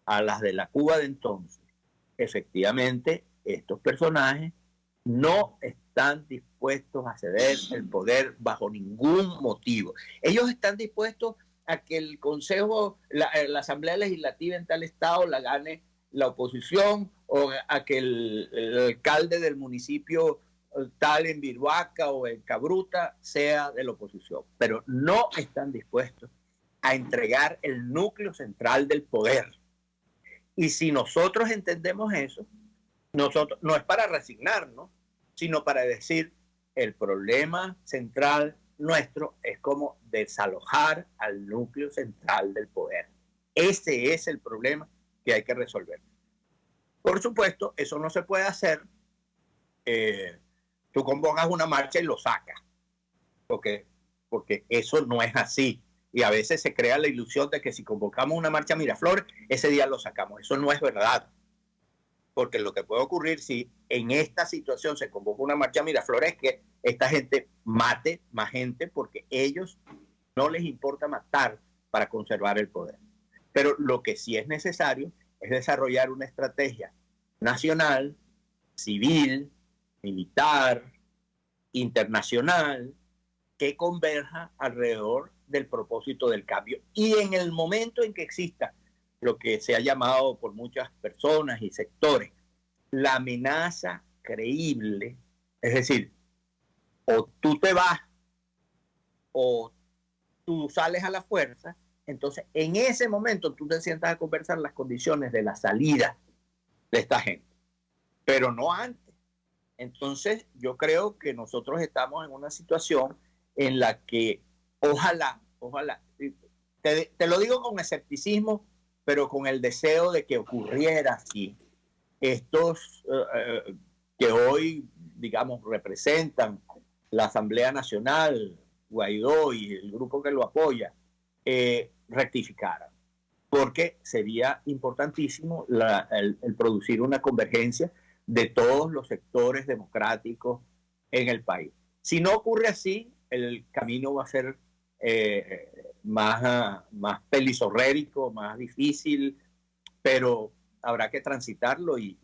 a las de la Cuba de entonces, efectivamente estos personajes no están dispuestos a ceder el poder bajo ningún motivo. Ellos están dispuestos a que el Consejo, la Asamblea Legislativa en tal estado la gane la oposición, o a que el alcalde del municipio tal en Viruaca o en Cabruta sea de la oposición, pero no están dispuestos a entregar el núcleo central del poder. Y si nosotros entendemos eso, nosotros no es para resignarnos, sino para decir el problema central nuestro es cómo desalojar al núcleo central del poder. Ese es el problema que hay que resolver. Por supuesto, eso no se puede hacer. Tú convocas una marcha y lo sacas, porque eso no es así. Y a veces se crea la ilusión de que si convocamos una marcha a Miraflores, ese día lo sacamos. Eso no es verdad. Porque lo que puede ocurrir si en esta situación se convoca una marcha a Miraflores es que esta gente mate más gente, porque ellos no les importa matar para conservar el poder. Pero lo que sí es necesario es desarrollar una estrategia nacional, civil, militar, internacional, que converja alrededor del propósito del cambio. Y en el momento en que exista lo que se ha llamado por muchas personas y sectores la amenaza creíble, es decir, o tú te vas o tú sales a la fuerza, entonces en ese momento tú te sientas a conversar las condiciones de la salida de esta gente, pero no antes. Entonces yo creo que nosotros estamos en una situación en la que ojalá, te lo digo con escepticismo, pero con el deseo de que ocurriera así. Estos que hoy, digamos, representan la Asamblea Nacional, Guaidó y el grupo que lo apoya, rectificaran, porque sería importantísimo el producir una convergencia de todos los sectores democráticos en el país. Si no ocurre así, el camino va a ser más pelizorrérico, más difícil, pero habrá que transitarlo y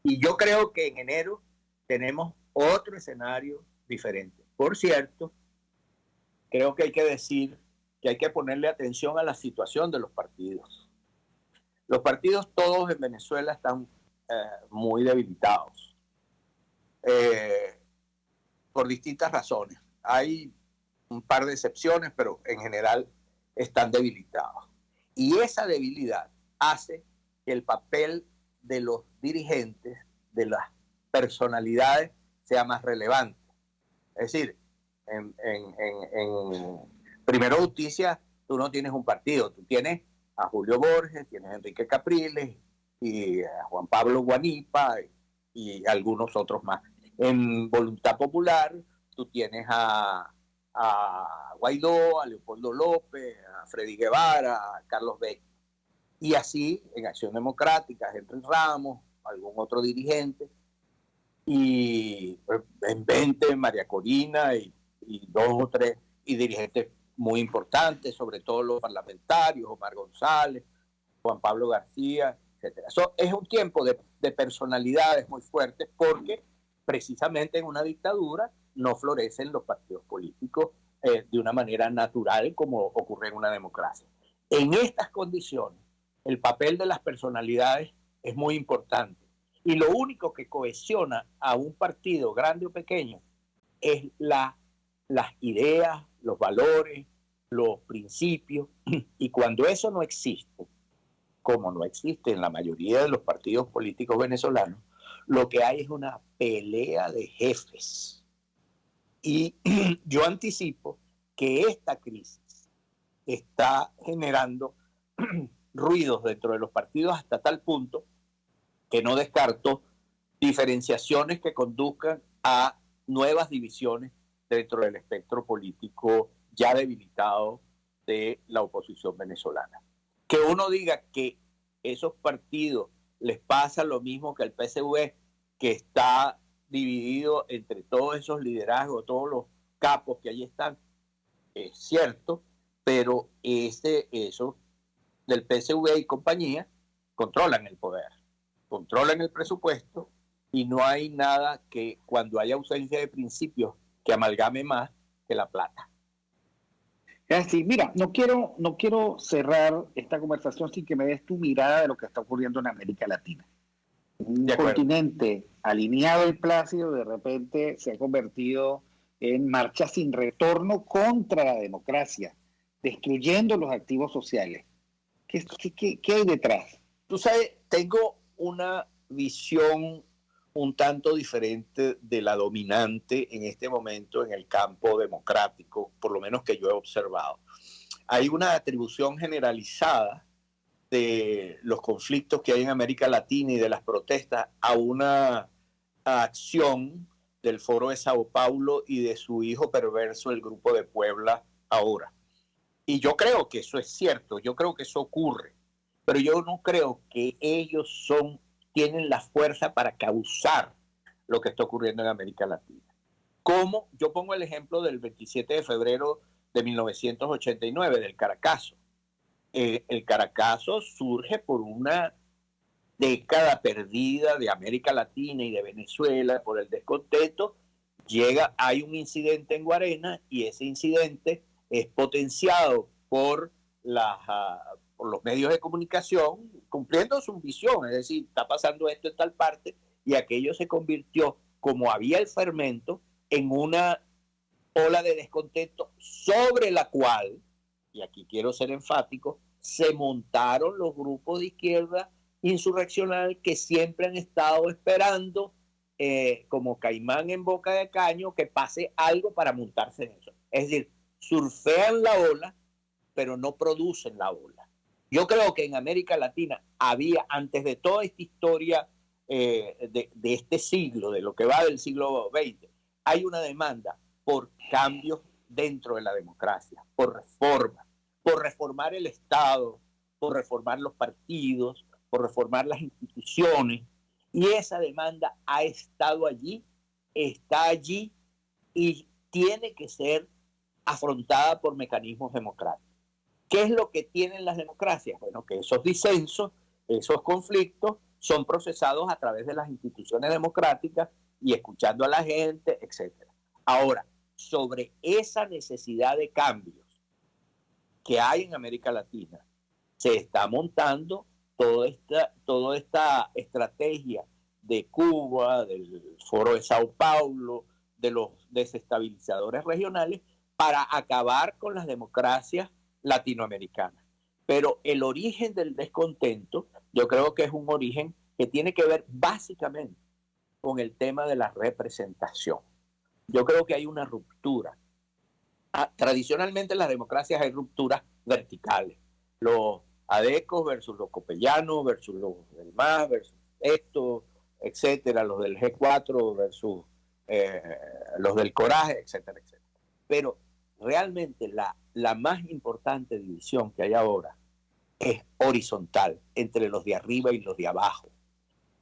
yo creo que en enero tenemos otro escenario diferente. Por cierto, creo que hay que decir que hay que ponerle atención a la situación de los partidos. Los partidos todos en Venezuela están muy debilitados por distintas razones. Hay un par de excepciones, pero en general están debilitados. Y esa debilidad hace que el papel de los dirigentes, de las personalidades, sea más relevante. Es decir, en Primero Justicia tú no tienes un partido, tú tienes a Julio Borges, tienes a Enrique Capriles y a Juan Pablo Guanipa y algunos otros más. En Voluntad Popular tú tienes a Guaidó, a Leopoldo López, a Freddy Guevara, a Carlos Beck. Y así, en Acción Democrática, Henry Ramos, algún otro dirigente, y en 20, María Corina y dos o tres, y dirigentes muy importantes, sobre todo los parlamentarios, Omar González, Juan Pablo García, etc. Es un tiempo de personalidades muy fuertes, porque precisamente en una dictadura no florecen los partidos políticos de una manera natural como ocurre en una democracia. En estas condiciones, el papel de las personalidades es muy importante. Y lo único que cohesiona a un partido, grande o pequeño, es las ideas, los valores, los principios. Y cuando eso no existe, como no existe en la mayoría de los partidos políticos venezolanos, lo que hay es una pelea de jefes. Y yo anticipo que esta crisis está generando ruidos dentro de los partidos hasta tal punto que no descarto diferenciaciones que conduzcan a nuevas divisiones dentro del espectro político ya debilitado de la oposición venezolana. Que uno diga que esos partidos les pasa lo mismo que al PSV, que está dividido entre todos esos liderazgos, todos los capos que allí están, es cierto, pero eso del PSV y compañía controlan el poder, controlan el presupuesto, y no hay nada que, cuando haya ausencia de principios, que amalgame más que la plata. Así, mira, no quiero cerrar esta conversación sin que me des tu mirada de lo que está ocurriendo en América Latina. Un continente alineado y plácido de repente se ha convertido en marcha sin retorno contra la democracia, destruyendo los activos sociales. ¿Qué hay detrás? Tú sabes, tengo una visión un tanto diferente de la dominante en este momento en el campo democrático, por lo menos que yo he observado. Hay una atribución generalizada de los conflictos que hay en América Latina y de las protestas a una acción del Foro de Sao Paulo y de su hijo perverso, el Grupo de Puebla, ahora. Y yo creo que eso es cierto, yo creo que eso ocurre, pero yo no creo que ellos tienen la fuerza para causar lo que está ocurriendo en América Latina. Como yo pongo el ejemplo del 27 de febrero de 1989, del Caracazo. El Caracazo surge por una década perdida de América Latina y de Venezuela, por el descontento. Hay un incidente en Guarena y ese incidente es potenciado por los medios de comunicación cumpliendo su visión, es decir, está pasando esto en tal parte, y aquello se convirtió, como había el fermento, en una ola de descontento sobre la cual, y aquí quiero ser enfático, se montaron los grupos de izquierda insurreccional que siempre han estado esperando, como caimán en boca de caño, que pase algo para montarse en eso. Es decir, surfean la ola, pero no producen la ola. Yo creo que en América Latina había, antes de toda esta historia de este siglo, de lo que va del siglo XX, hay una demanda por cambios dentro de la democracia, por reformar el Estado, por reformar los partidos, por reformar las instituciones. Y esa demanda ha estado allí, está allí y tiene que ser afrontada por mecanismos democráticos. ¿Qué es lo que tienen las democracias? Bueno, que esos disensos, esos conflictos son procesados a través de las instituciones democráticas y escuchando a la gente, etc. Ahora, sobre esa necesidad de cambios que hay en América Latina, se está montando toda esta estrategia de Cuba, del Foro de Sao Paulo, de los desestabilizadores regionales, para acabar con las democracias latinoamericanas. Pero el origen del descontento, yo creo que es un origen que tiene que ver básicamente con el tema de la representación. Yo creo que hay una ruptura. Tradicionalmente en las democracias hay rupturas verticales. Los adecos versus los copellanos, versus los del MAS, versus esto, etcétera, los del G4 versus los del Coraje, etcétera, etcétera. Pero realmente la más importante división que hay ahora es horizontal, entre los de arriba y los de abajo.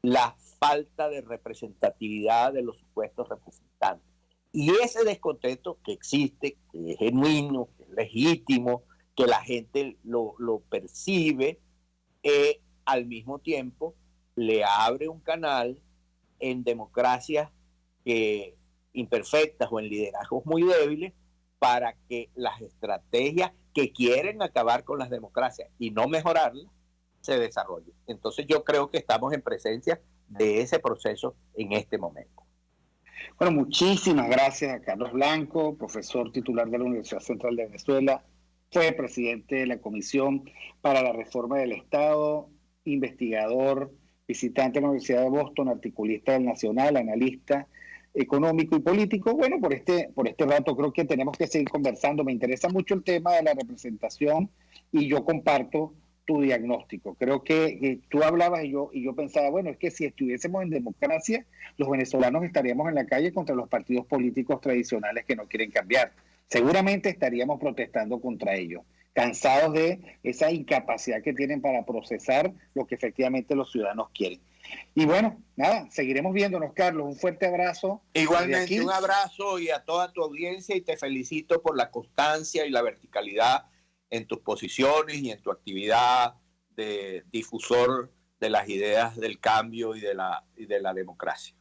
La falta de representatividad de los supuestos representantes. Y ese descontento que existe, que es genuino, que es legítimo, que la gente lo percibe, al mismo tiempo le abre un canal en democracias imperfectas o en liderazgos muy débiles para que las estrategias que quieren acabar con las democracias y no mejorarlas se desarrollen. Entonces yo creo que estamos en presencia de ese proceso en este momento. Bueno, muchísimas gracias a Carlos Blanco, profesor titular de la Universidad Central de Venezuela, fue presidente de la Comisión para la Reforma del Estado, investigador, visitante de la Universidad de Boston, articulista del Nacional, analista económico y político. Bueno, por este rato creo que tenemos que seguir conversando. Me interesa mucho el tema de la representación y yo comparto tu diagnóstico. Creo que tú hablabas y yo pensaba, bueno, es que si estuviésemos en democracia, los venezolanos estaríamos en la calle contra los partidos políticos tradicionales que no quieren cambiar. Seguramente estaríamos protestando contra ellos, cansados de esa incapacidad que tienen para procesar lo que efectivamente los ciudadanos quieren. Y bueno, nada, seguiremos viéndonos, Carlos. Un fuerte abrazo. Igualmente, un abrazo y a toda tu audiencia, y te felicito por la constancia y la verticalidad en tus posiciones y en tu actividad de difusor de las ideas del cambio y de la democracia.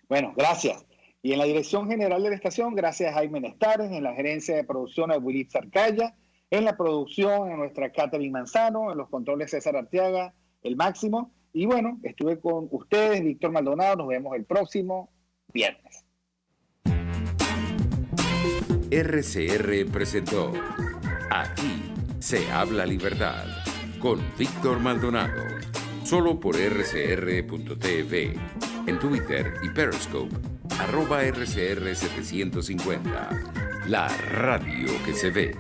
Bueno, gracias. Y en la dirección general de la estación, gracias a Jaime Nestares, en la gerencia de producción a Willy Zarcaya, en la producción a nuestra Catherine Manzano, en los controles César Arteaga, el máximo. Y bueno, estuve con ustedes, Víctor Maldonado. Nos vemos el próximo viernes. RCR presentó Aquí se habla libertad con Víctor Maldonado. Solo por rcr.tv, en Twitter y Periscope, @RCR750. La radio que se ve.